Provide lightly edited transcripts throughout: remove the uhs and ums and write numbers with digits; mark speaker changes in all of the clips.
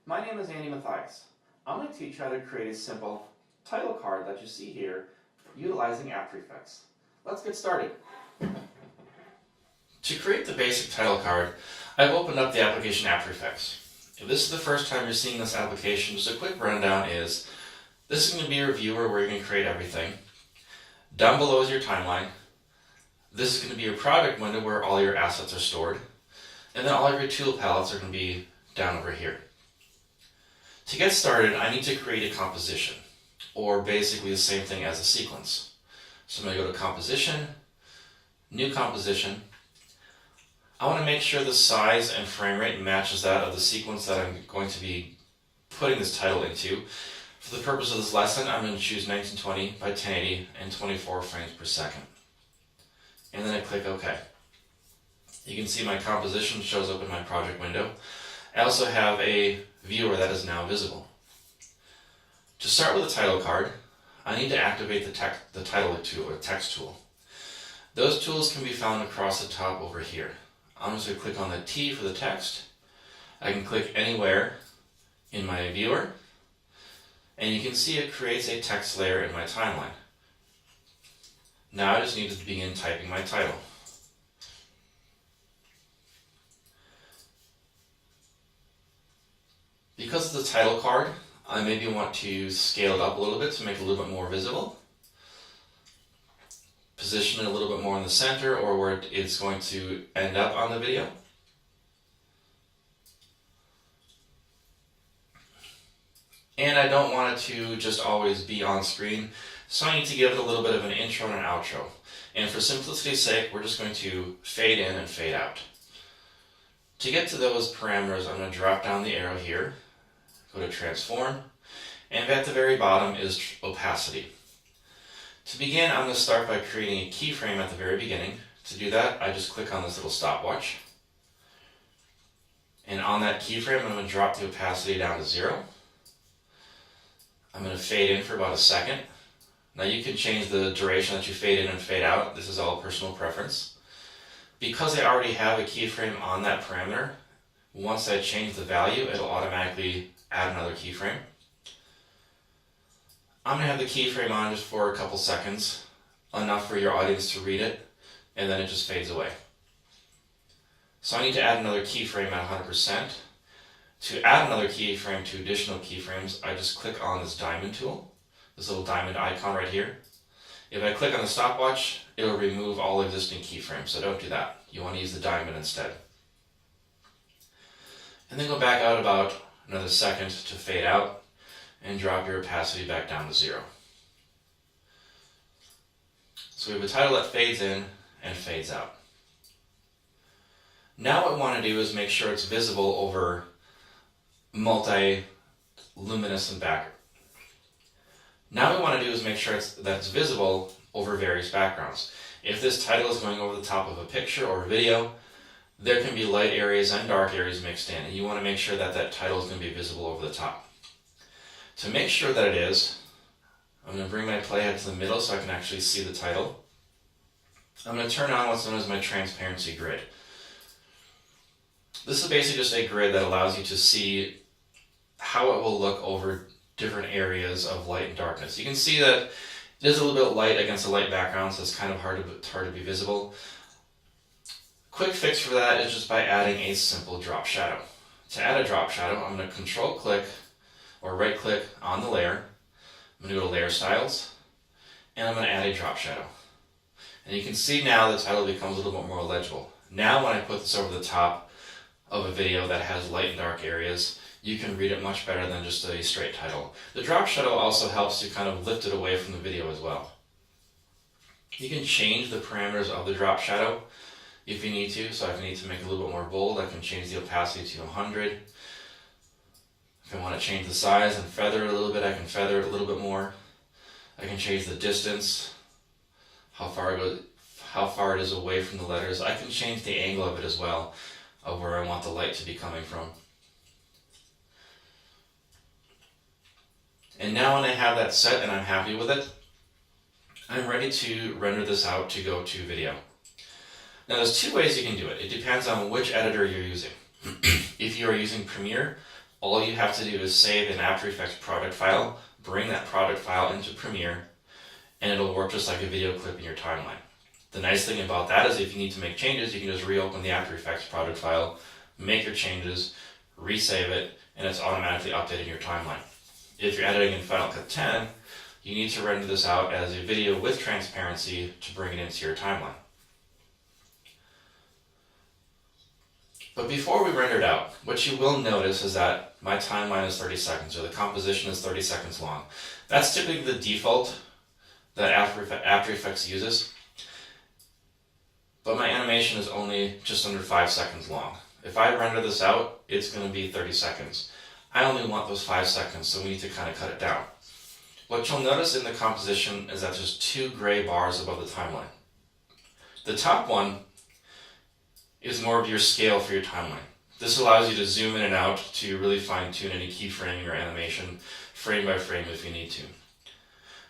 Speaker 1: My name is Andy Mathias. I'm going to teach you how to create a simple title card that you see here utilizing After Effects. Let's get started. To create the basic title card, I've opened up the application After Effects. If this is the first time you're seeing this application, just a quick rundown is, this is going to be your viewer where you're going to create everything. Down below is your timeline. This is going to be your project window where all your assets are stored. And then all of your tool palettes are going to be down over here. To get started, I need to create a composition, or basically the same thing as a sequence. So I'm going to go to Composition, New Composition. I want to make sure the size and frame rate matches that of the sequence that I'm going to be putting this title into. For the purpose of this lesson, I'm going to choose 1920 by 1080 and 24 frames per second. And then I click OK. You can see my composition shows up in my project window. I also have a viewer that is now visible. To start with the title card, I need to activate the title tool or text tool. Those tools can be found across the top over here. I'm just going to click on the T for the text. I can click anywhere in my viewer, and you can see it creates a text layer in my timeline. Now I just need to begin typing my title. Because of the title card, I maybe want to scale it up a little bit to make it a little bit more visible. Position it a little bit more in the center or where it's going to end up on the video. And I don't want it to just always be on screen, so I need to give it a little bit of an intro and an outro. And for simplicity's sake, we're just going to fade in and fade out. To get to those parameters, I'm going to drop down the arrow here, go to Transform, and at the very bottom is Opacity. To begin, I'm going to start by creating a keyframe at the very beginning. To do that, I just click on this little stopwatch. And on that keyframe, I'm going to drop the opacity down to 0. I'm going to fade in for about a second. Now you can change the duration that you fade in and fade out. This is all personal preference. Because I already have a keyframe on that parameter, once I change the value, it'll automatically add another keyframe. I'm going to have the keyframe on just for a couple seconds, enough for your audience to read it, and then it just fades away. So I need to add another keyframe at 100%. To add another keyframe to additional keyframes, I just click on this diamond tool, this little diamond icon right here. If I click on the stopwatch, it'll remove all existing keyframes, so don't do that. You want to use the diamond instead. And then go back out about another second to fade out, and drop your opacity back down to 0. So we have a title that fades in and fades out. Now what we want to do is make sure it's visible over multi-luminescent background. Now what we want to do is make sure that it's visible over various backgrounds. If this title is going over the top of a picture or a video, there can be light areas and dark areas mixed in, and you want to make sure that that title is going to be visible over the top. To make sure that it is, I'm going to bring my playhead to the middle so I can actually see the title. I'm going to turn on what's known as my transparency grid. This is basically just a grid that allows you to see how it will look over different areas of light and darkness. You can see that it is a little bit light against a light background, so it's kind of hard to be visible. Quick fix for that is just by adding a simple drop shadow. To add a drop shadow, I'm going to control click or right click on the layer. I'm going to go to Layer Styles, and I'm going to add a drop shadow. And you can see now the title becomes a little bit more legible. Now when I put this over the top of a video that has light and dark areas, you can read it much better than just a straight title. The drop shadow also helps to kind of lift it away from the video as well. You can change the parameters of the drop shadow if you need to. So if I need to make it a little bit more bold, I can change the opacity to 100. If I want to change the size and feather it a little bit, I can feather it a little bit more. I can change the distance, how far it is away from the letters. I can change the angle of it as well, of where I want the light to be coming from. And now when I have that set and I'm happy with it, I'm ready to render this out to go to video. Now there's two ways you can do it. It depends on which editor you're using. If you are using Premiere, All you have to do is save an After Effects product file, bring that product file into Premiere, and it'll work just like a video clip in your timeline. The nice thing about that is if you need to make changes, you can just reopen the After Effects product file, make your changes, resave it, and it's automatically updated in your timeline. If you're editing in Final Cut 10, you need to render this out as a video with transparency to bring it into your timeline. But before we render it out, what you will notice is that my timeline is 30 seconds, or the composition is 30 seconds long. That's typically the default that After Effects uses, but my animation is only just under 5 seconds long. If I render this out, it's going to be 30 seconds. I only want those 5 seconds, so we need to kind of cut it down. What you'll notice in the composition is that there's 2 gray bars above the timeline. The top one is more of your scale for your timeline. This allows you to zoom in and out to really fine-tune any keyframing or animation frame by frame if you need to.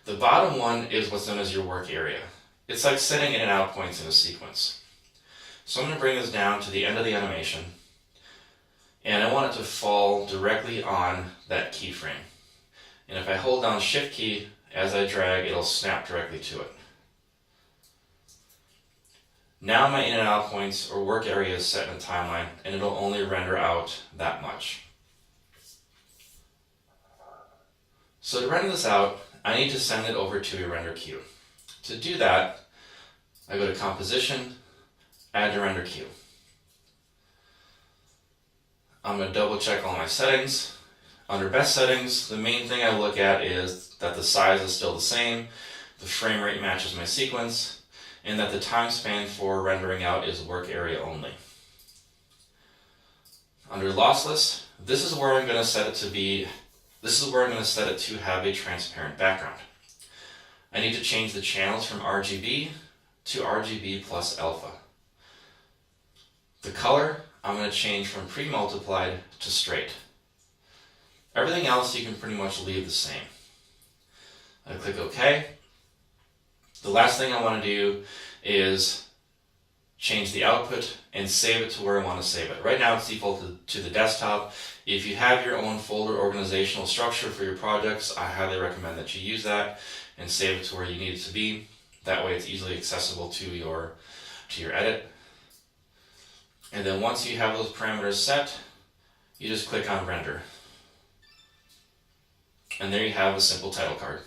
Speaker 1: The bottom one is what's known as your work area. It's like setting in and out points in a sequence. So I'm going to bring this down to the end of the animation, and I want it to fall directly on that keyframe. And if I hold down Shift key as I drag, it'll snap directly to it. Now my in and out points or work area is set in a timeline, and it'll only render out that much. So to render this out, I need to send it over to a render queue. To do that, I go to Composition, Add to Render Queue. I'm going to double check all my settings. Under Best Settings, the main thing I look at is that the size is still the same, the frame rate matches my sequence, and that the time span for rendering out is work area only. Under Lossless, this is where I'm going to set it to be. This is where I'm going to set it to have a transparent background. I need to change the channels from RGB to RGB plus alpha. The color, I'm going to change from pre-multiplied to straight. Everything else you can pretty much leave the same. I click OK. The last thing I want to do is change the output and save it to where I want to save it. Right now it's defaulted to the desktop. If you have your own folder organizational structure for your projects, I highly recommend that you use that and save it to where you need it to be. That way it's easily accessible to your edit. And then once you have those parameters set, you just click on Render. And there you have a simple title card.